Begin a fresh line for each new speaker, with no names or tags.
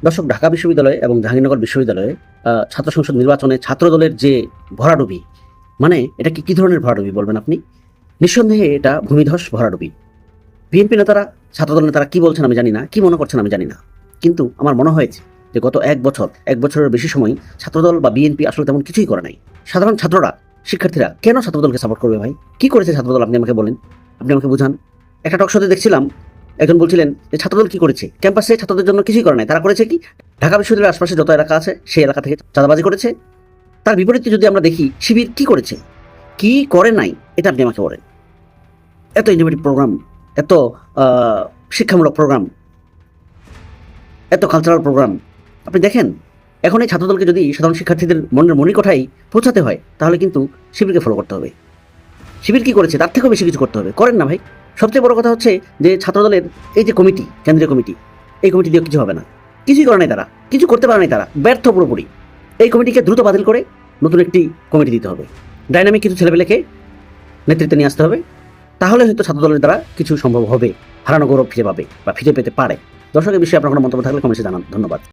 দর্শক, ঢাকা বিশ্ববিদ্যালয় এবং জাহাঙ্গীরনগর বিশ্ববিদ্যালয়ে ছাত্র সংসদ নির্বাচনে ছাত্রদলের যে ভরাডুবি, মানে এটা কি ধরনের ভরাডুবি বলবেন আপনি? নিঃসন্দেহে এটা ভূমিধস ভরাডুবি। বিএনপি নেতারা, ছাত্রদল নেতারা কি বলছেন আমি জানি না, কি মনে করছেন আমি জানি না, কিন্তু আমার মনে হয়েছে যে গত এক বছরের বেশি সময় ছাত্রদল বা বিএনপি আসলে তেমন কিছুই করে নাই। সাধারণ ছাত্ররা, শিক্ষার্থীরা কেন ছাত্রদলকে সাপোর্ট করবে ভাই? কি করেছে ছাত্রদল আপনি আমাকে বলেন, আপনি আমাকে বুঝান। একটা টকশোতে দেখছিলাম, একজন বলছিলেন যে ছাত্রদল কি করেছে, ক্যাম্পাসে ছাত্রদের জন্য কিছুই করে নাই, তারা করেছে কি ঢাকা বিশ্ববিদ্যালয়ের আশপাশে যত এলাকা আছে সেই এলাকা থেকে চাঁদাবাজি করেছে। তার বিপরীতে যদি আমরা দেখি শিবির কি করেছে, কি করে নাই, এটা আপনি আমাকে বলেন। এত ইনোভেটিভ প্রোগ্রাম, এত শিক্ষামূলক প্রোগ্রাম, এত কালচারাল প্রোগ্রাম, আপনি দেখেন। এখন এই ছাত্রদলকে যদি সাধারণ শিক্ষার্থীদের মনের মণিকোঠায় পৌঁছাতে হয়, তাহলে কিন্তু শিবিরকে ফলো করতে হবে। শিবির কি করেছে তার থেকেও বেশি কিছু করতে হবে, করেন না ভাই। সবচেয়ে বড় কথা হচ্ছে যে ছাত্রদলের এই যে কমিটি, কেন্দ্রীয় কমিটি, এই কমিটি দিয়ে কিছু হবে না, কিছুই করে নাই তারা, কিছু করতে পারে নাই তারা, ব্যর্থ পুরোপুরি। এই কমিটিকে দ্রুত বাতিল করে নতুন একটি কমিটি দিতে হবে, ডাইনামিক কিছু ছেলেপেলেকে নেতৃত্বে নিয়ে আসতে হবে, তাহলে হয়তো ছাত্রদলের দ্বারা কিছু সম্ভব হবে, হারানো গৌরব ফিরে পাবে বা ফিরে পেতে পারে। দর্শকের বিষয়ে আপনার কোনো মন্তব্য থাকলে কমেন্টে জানান। ধন্যবাদ।